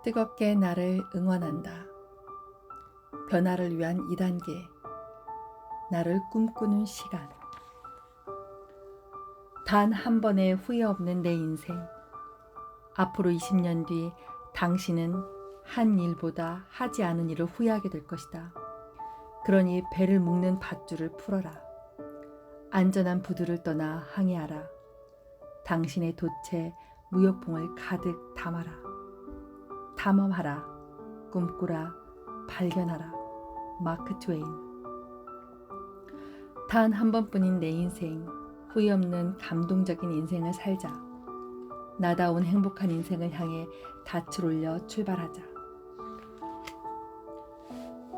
뜨겁게 나를 응원한다. 변화를 위한 2단계. 나를 꿈꾸는 시간. 단 한 번의 후회 없는 내 인생. 앞으로 20년 뒤 당신은 한 일보다 하지 않은 일을 후회하게 될 것이다. 그러니 배를 묶는 밧줄을 풀어라. 안전한 부두를 떠나 항해하라. 당신의 돛에 무역봉을 가득 담아라. 탐험하라. 꿈꾸라. 발견하라. 마크 트웨인. 단 한 번뿐인 내 인생, 후회 없는 감동적인 인생을 살자. 나다운 행복한 인생을 향해 닻을 올려 출발하자.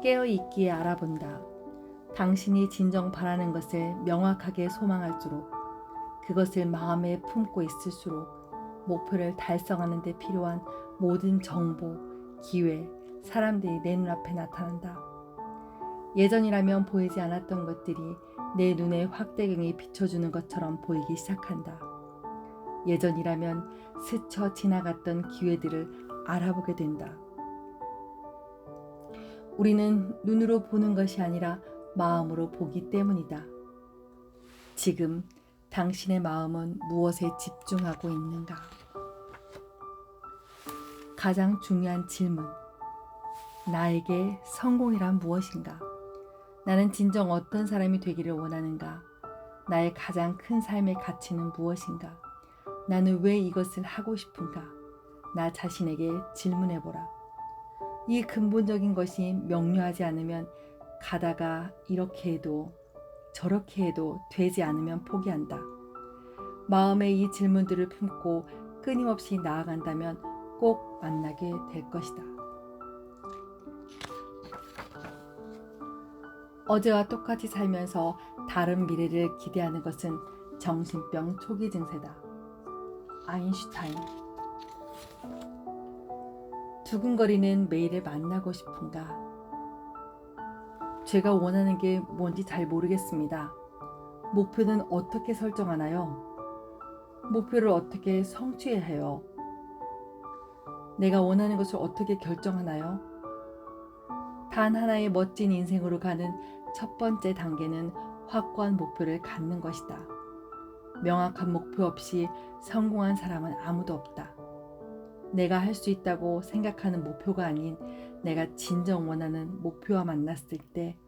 깨어있기에 알아본다. 당신이 진정 바라는 것을 명확하게 소망할수록, 그것을 마음에 품고 있을수록 목표를 달성하는 데 필요한 모든 정보, 기회, 사람들이 내 눈앞에 나타난다. 예전이라면 보이지 않았던 것들이 내 눈에 확대경이 비춰주는 것처럼 보이기 시작한다. 예전이라면 스쳐 지나갔던 기회들을 알아보게 된다. 우리는 눈으로 보는 것이 아니라 마음으로 보기 때문이다. 지금 당신의 마음은 무엇에 집중하고 있는가? 가장 중요한 질문. 나에게 성공이란 무엇인가? 나는 진정 어떤 사람이 되기를 원하는가? 나의 가장 큰 삶의 가치는 무엇인가? 나는 왜 이것을 하고 싶은가? 나 자신에게 질문해보라. 이 근본적인 것이 명료하지 않으면 가다가 이렇게 해도 저렇게 해도 되지 않으면 포기한다. 마음에 이 질문들을 품고 끊임없이 나아간다면 꼭 만나게 될 것이다. 어제와 똑같이 살면서 다른 미래를 기대하는 것은 정신병 초기 증세다. 아인슈타인. 두근거리는 매일을 만나고 싶은가? 제가 원하는 게 뭔지 잘 모르겠습니다. 목표는 어떻게 설정하나요? 목표를 어떻게 성취해야 해요? 내가 원하는 것을 어떻게 결정하나요? 단 하나의 멋진 인생으로 가는 첫 번째 단계는 확고한 목표를 갖는 것이다. 명확한 목표 없이 성공한 사람은 아무도 없다. 내가 할 수 있다고 생각하는 목표가 아닌 내가 진정 원하는 목표와 만났을 때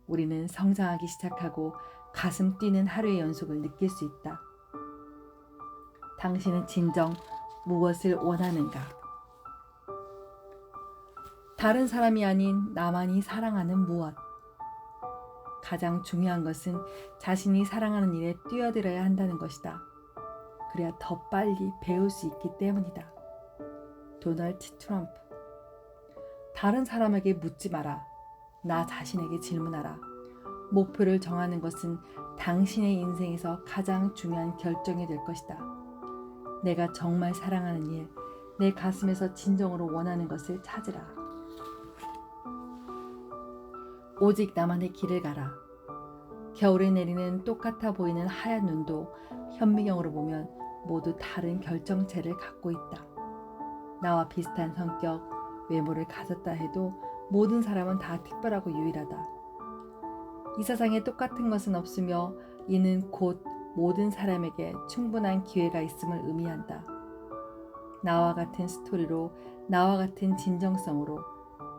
우리는 성장하기 시작하고 가슴 뛰는 하루의 연속을 느낄 수 있다. 당신은 진정 무엇을 원하는가? 다른 사람이 아닌 나만이 사랑하는 무엇. 가장 중요한 것은 자신이 사랑하는 일에 뛰어들어야 한다는 것이다. 그래야 더 빨리 배울 수 있기 때문이다. 도널드 트럼프. 다른 사람에게 묻지 마라. 나 자신에게 질문하라. 목표를 정하는 것은 당신의 인생에서 가장 중요한 결정이 될 것이다. 내가 정말 사랑하는 일, 내 가슴에서 진정으로 원하는 것을 찾으라. 오직 나만의 길을 가라. 겨울에 내리는 똑같아 보이는 하얀 눈도 현미경으로 보면 모두 다른 결정체를 갖고 있다. 나와 비슷한 성격, 외모를 가졌다 해도 모든 사람은 다 특별하고 유일하다. 이 세상에 똑같은 것은 없으며 이는 곧 모든 사람에게 충분한 기회가 있음을 의미한다. 나와 같은 스토리로, 나와 같은 진정성으로,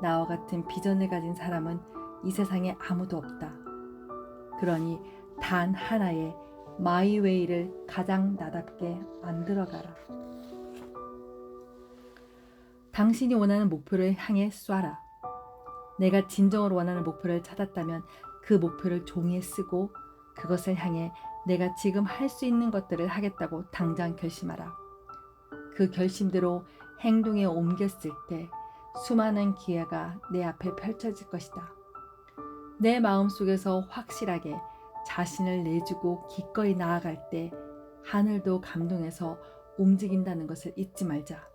나와 같은 비전을 가진 사람은 이 세상에 아무도 없다. 그러니 단 하나의 마이웨이를 가장 나답게 만들어가라. 당신이 원하는 목표를 향해 쏴라. 내가 진정으로 원하는 목표를 찾았다면 그 목표를 종이에 쓰고 그것을 향해 내가 지금 할 수 있는 것들을 하겠다고 당장 결심하라. 그 결심대로 행동에 옮겼을 때 수많은 기회가 내 앞에 펼쳐질 것이다. 내 마음속에서 확실하게 자신을 내주고 기꺼이 나아갈 때 하늘도 감동해서 움직인다는 것을 잊지 말자.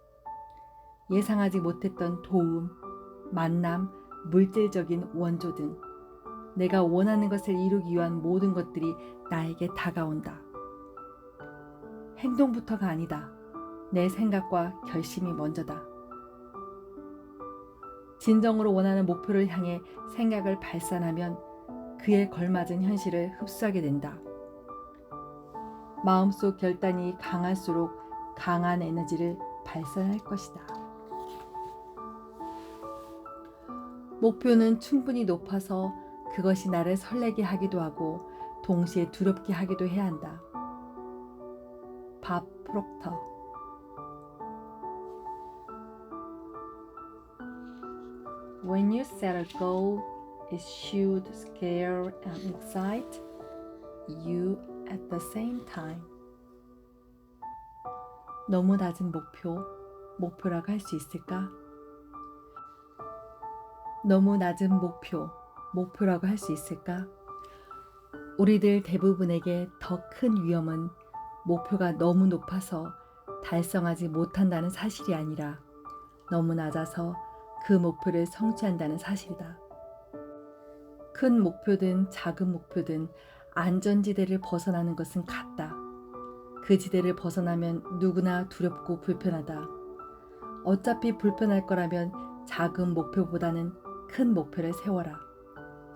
예상하지 못했던 도움, 만남, 물질적인 원조 등 내가 원하는 것을 이루기 위한 모든 것들이 나에게 다가온다. 행동부터가 아니다. 내 생각과 결심이 먼저다. 진정으로 원하는 목표를 향해 생각을 발산하면 그에 걸맞은 현실을 흡수하게 된다. 마음속 결단이 강할수록 강한 에너지를 발산할 것이다. 목표는 충분히 높아서 그것이 나를 설레게 하기도 하고 동시에 두렵게 하기도 해야 한다. 밥 프록터. When you set a goal, it should scare and excite you at the same time. 너무 낮은 목표라고 할 수 있을까? 너무 낮은 목표라고 할 수 있을까? 우리들 대부분에게 더 큰 위험은 목표가 너무 높아서 달성하지 못한다는 사실이 아니라 너무 낮아서 그 목표를 성취한다는 사실이다. 큰 목표든 작은 목표든 안전지대를 벗어나는 것은 같다. 그 지대를 벗어나면 누구나 두렵고 불편하다. 어차피 불편할 거라면 작은 목표보다는 큰 목표를 세워라.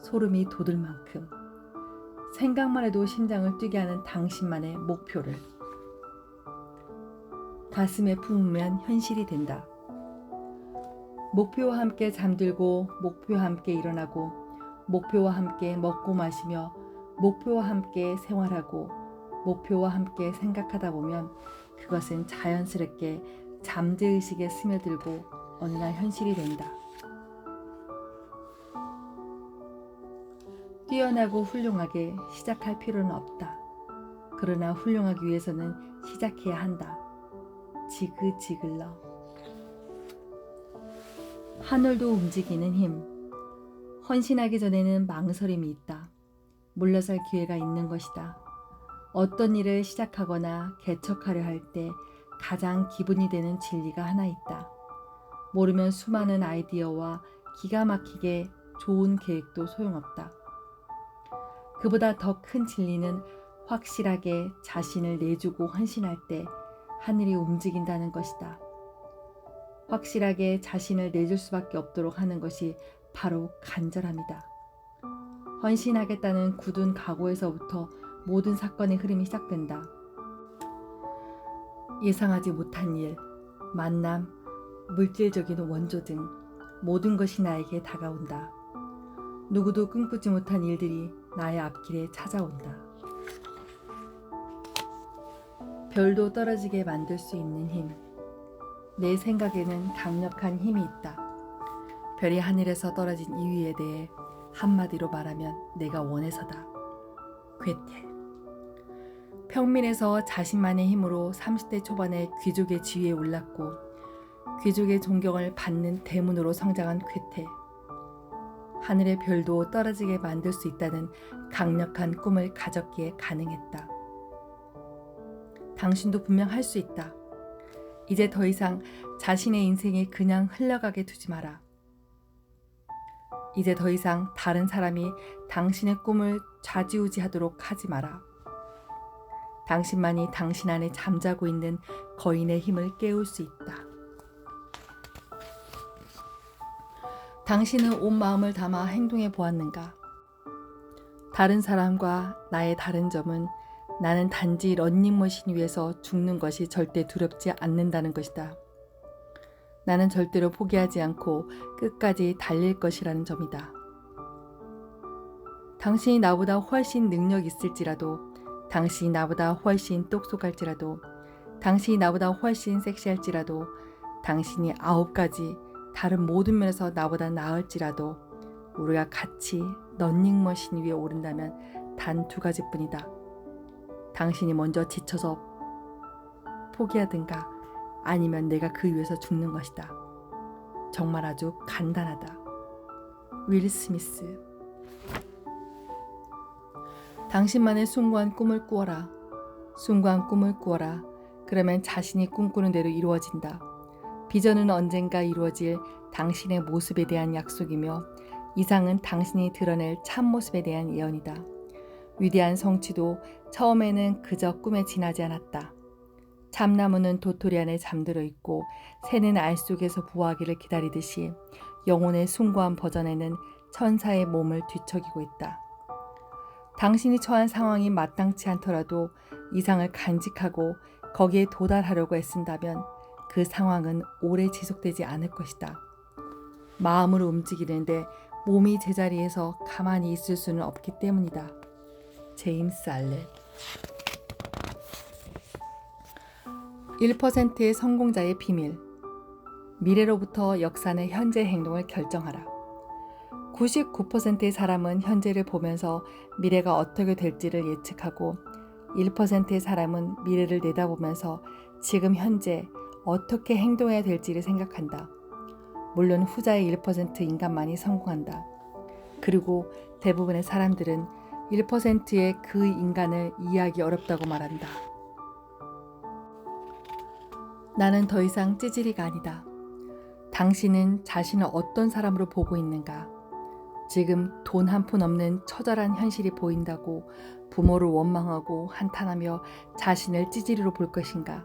소름이 돋을 만큼. 생각만 해도 심장을 뛰게 하는 당신만의 목표를. 가슴에 품으면 현실이 된다. 목표와 함께 잠들고 목표와 함께 일어나고 목표와 함께 먹고 마시며 목표와 함께 생활하고 목표와 함께 생각하다 보면 그것은 자연스럽게 잠재의식에 스며들고 어느 날 현실이 된다. 뛰어나고 훌륭하게 시작할 필요는 없다. 그러나 훌륭하기 위해서는 시작해야 한다. 지그지글러. 하늘도 움직이는 힘. 헌신하기 전에는 망설임이 있다. 물러설 기회가 있는 것이다. 어떤 일을 시작하거나 개척하려 할 때 가장 기분이 되는 진리가 하나 있다. 모르면 수많은 아이디어와 기가 막히게 좋은 계획도 소용없다. 그보다 더 큰 진리는 확실하게 자신을 내주고 헌신할 때 하늘이 움직인다는 것이다. 확실하게 자신을 내줄 수밖에 없도록 하는 것이 바로 간절함이다. 헌신하겠다는 굳은 각오에서부터 모든 사건의 흐름이 시작된다. 예상하지 못한 일, 만남, 물질적인 원조 등 모든 것이 나에게 다가온다. 누구도 꿈꾸지 못한 일들이 나의 앞길에 찾아온다. 별도 떨어지게 만들 수 있는 힘. 내 생각에는 강력한 힘이 있다. 별이 하늘에서 떨어진 이유에 대해 한마디로 말하면 내가 원해서다. 괴테. 평민에서 자신만의 힘으로 30대 초반에 귀족의 지위에 올랐고 귀족의 존경을 받는 대문으로 성장한 괴테. 하늘의 별도 떨어지게 만들 수 있다는 강력한 꿈을 가졌기에 가능했다. 당신도 분명 할 수 있다. 이제 더 이상 자신의 인생이 그냥 흘러가게 두지 마라. 이제 더 이상 다른 사람이 당신의 꿈을 좌지우지하도록 하지 마라. 당신만이 당신 안에 잠자고 있는 거인의 힘을 깨울 수 있다. 당신은 온 마음을 담아 행동해 보았는가? 다른 사람과 나의 다른 점은 나는 단지 런닝머신 위에서 죽는 것이 절대 두렵지 않는다는 것이다. 나는 절대로 포기하지 않고 끝까지 달릴 것이라는 점이다. 당신이 나보다 훨씬 능력 있을지라도, 당신이 나보다 훨씬 똑똑할지라도, 당신이 나보다 훨씬 섹시할지라도, 당신이 9가지 다른 모든 면에서 나보다 나을지라도 우리가 같이 런닝머신 위에 오른다면 단 2가지뿐이다. 당신이 먼저 지쳐서 포기하든가 아니면 내가 그 위에서 죽는 것이다. 정말 아주 간단하다. 윌 스미스. 당신만의 숭고한 꿈을 꾸어라. 숭고한 꿈을 꾸어라. 그러면 자신이 꿈꾸는 대로 이루어진다. 비전은 언젠가 이루어질 당신의 모습에 대한 약속이며 이상은 당신이 드러낼 참모습에 대한 예언이다. 위대한 성취도 처음에는 그저 꿈에 지나지 않았다. 참나무는 도토리 안에 잠들어 있고 새는 알 속에서 부화하기를 기다리듯이 영혼의 숭고한 버전에는 천사의 몸을 뒤척이고 있다. 당신이 처한 상황이 마땅치 않더라도 이상을 간직하고 거기에 도달하려고 애쓴다면 그 상황은 오래 지속되지 않을 것이다. 마음으로 움직이는데 몸이 제자리에서 가만히 있을 수는 없기 때문이다. 제임스 알렌. 1%의 성공자의 비밀. 미래로부터 역사는 현재 행동을 결정하라. 99%의 사람은 현재를 보면서 미래가 어떻게 될지를 예측하고 1%의 사람은 미래를 내다보면서 지금 현재 어떻게 행동해야 될지를 생각한다. 물론 후자의 1% 인간만이 성공한다. 그리고 대부분의 사람들은 1%의 그 인간을 이해하기 어렵다고 말한다. 나는 더 이상 찌질이가 아니다. 당신은 자신을 어떤 사람으로 보고 있는가? 지금 돈 한 푼 없는 처절한 현실이 보인다고 부모를 원망하고 한탄하며 자신을 찌질이로 볼 것인가?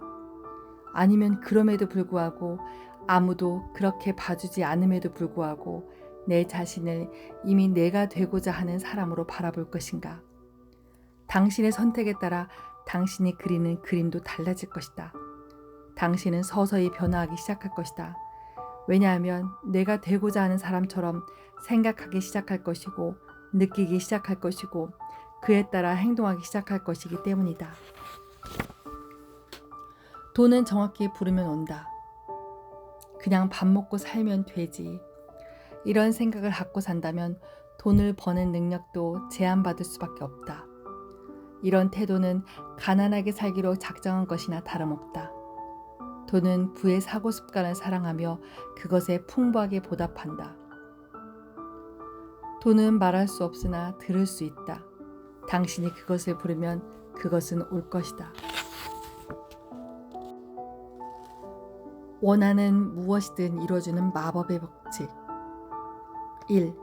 아니면 그럼에도 불구하고 아무도 그렇게 봐주지 않음에도 불구하고 내 자신을 이미 내가 되고자 하는 사람으로 바라볼 것인가? 당신의 선택에 따라 당신이 그리는 그림도 달라질 것이다. 당신은 서서히 변화하기 시작할 것이다. 왜냐하면 내가 되고자 하는 사람처럼 생각하기 시작할 것이고 느끼기 시작할 것이고 그에 따라 행동하기 시작할 것이기 때문이다. 돈은 정확히 부르면 온다. 그냥 밥 먹고 살면 되지. 이런 생각을 갖고 산다면 돈을 버는 능력도 제한받을 수밖에 없다. 이런 태도는 가난하게 살기로 작정한 것이나 다름없다. 돈은 부의 사고 습관을 사랑하며 그것에 풍부하게 보답한다. 돈은 말할 수 없으나 들을 수 있다. 당신이 그것을 부르면 그것은 올 것이다. 원하는 무엇이든 이루어주는 마법의 법칙. 1.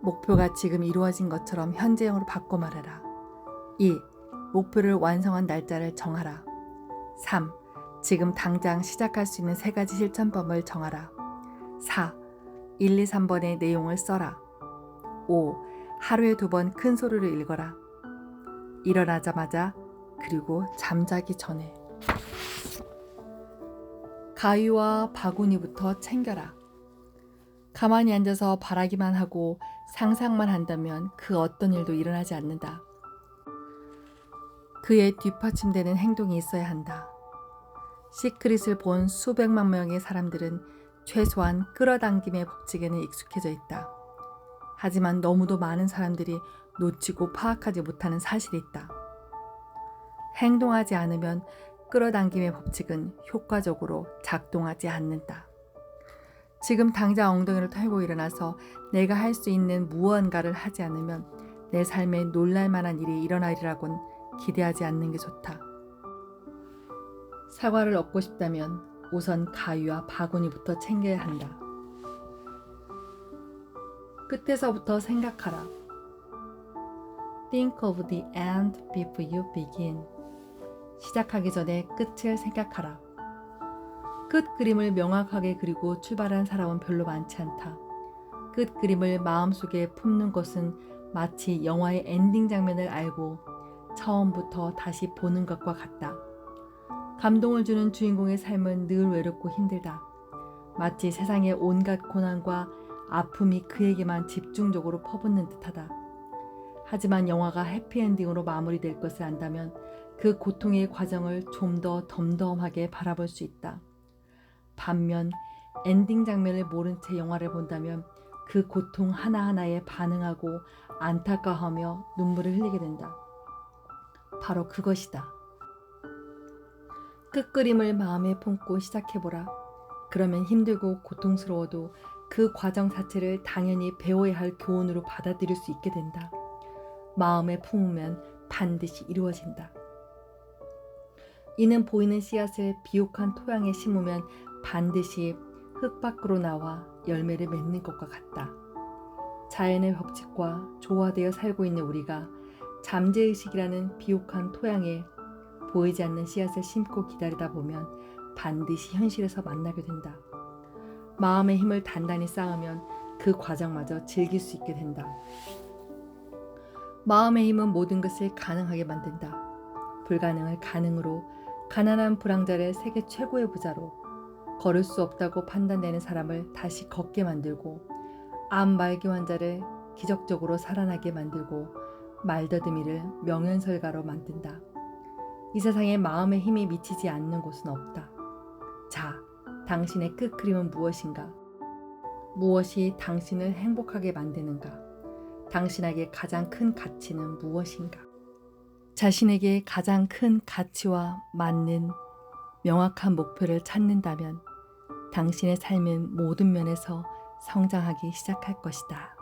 목표가 지금 이루어진 것처럼 현재형으로 바꿔 말하라. 2. 목표를 완성한 날짜를 정하라. 3. 지금 당장 시작할 수 있는 3가지 실천법을 정하라. 4. 1, 2, 3번의 내용을 써라. 5. 하루에 2번 큰 소리로 읽어라. 일어나자마자 그리고 잠자기 전에. 가위와 바구니부터 챙겨라. 가만히 앉아서 바라기만 하고 상상만 한다면 그 어떤 일도 일어나지 않는다. 그의 뒷받침되는 행동이 있어야 한다. 시크릿을 본 수백만 명의 사람들은 최소한 끌어당김의 법칙에는 익숙해져 있다. 하지만 너무도 많은 사람들이 놓치고 파악하지 못하는 사실이 있다. 행동하지 않으면 끌어당김의 법칙은 효과적으로 작동하지 않는다. 지금 당장 엉덩이를 털고 일어나서 내가 할 수 있는 무언가를 하지 않으면 내 삶에 놀랄만한 일이 일어나리라곤 기대하지 않는 게 좋다. 사과를 얻고 싶다면 우선 가위와 바구니부터 챙겨야 한다. 끝에서부터 생각하라. Think of the end before you begin. 시작하기 전에 끝을 생각하라. 끝 그림을 명확하게 그리고 출발한 사람은 별로 많지 않다. 끝 그림을 마음속에 품는 것은 마치 영화의 엔딩 장면을 알고 처음부터 다시 보는 것과 같다. 감동을 주는 주인공의 삶은 늘 외롭고 힘들다. 마치 세상의 온갖 고난과 아픔이 그에게만 집중적으로 퍼붓는 듯하다. 하지만 영화가 해피엔딩으로 마무리될 것을 안다면 그 고통의 과정을 좀 더 덤덤하게 바라볼 수 있다. 반면 엔딩 장면을 모른 채 영화를 본다면 그 고통 하나하나에 반응하고 안타까워하며 눈물을 흘리게 된다. 바로 그것이다. 끝그림을 마음에 품고 시작해보라. 그러면 힘들고 고통스러워도 그 과정 자체를 당연히 배워야 할 교훈으로 받아들일 수 있게 된다. 마음에 품으면 반드시 이루어진다. 이는 보이는 씨앗을 비옥한 토양에 심으면 반드시 흙 밖으로 나와 열매를 맺는 것과 같다. 자연의 법칙과 조화되어 살고 있는 우리가 잠재의식이라는 비옥한 토양에 보이지 않는 씨앗을 심고 기다리다 보면 반드시 현실에서 만나게 된다. 마음의 힘을 단단히 쌓으면 그 과정마저 즐길 수 있게 된다. 마음의 힘은 모든 것을 가능하게 만든다. 불가능을 가능으로, 가난한 불황자를 세계 최고의 부자로, 걸을 수 없다고 판단되는 사람을 다시 걷게 만들고, 암 말기 환자를 기적적으로 살아나게 만들고, 말더듬이를 명연설가로 만든다. 이 세상에 마음의 힘이 미치지 않는 곳은 없다. 자, 당신의 끝그림은 무엇인가? 무엇이 당신을 행복하게 만드는가? 당신에게 가장 큰 가치는 무엇인가? 자신에게 가장 큰 가치와 맞는 명확한 목표를 찾는다면 당신의 삶은 모든 면에서 성장하기 시작할 것이다.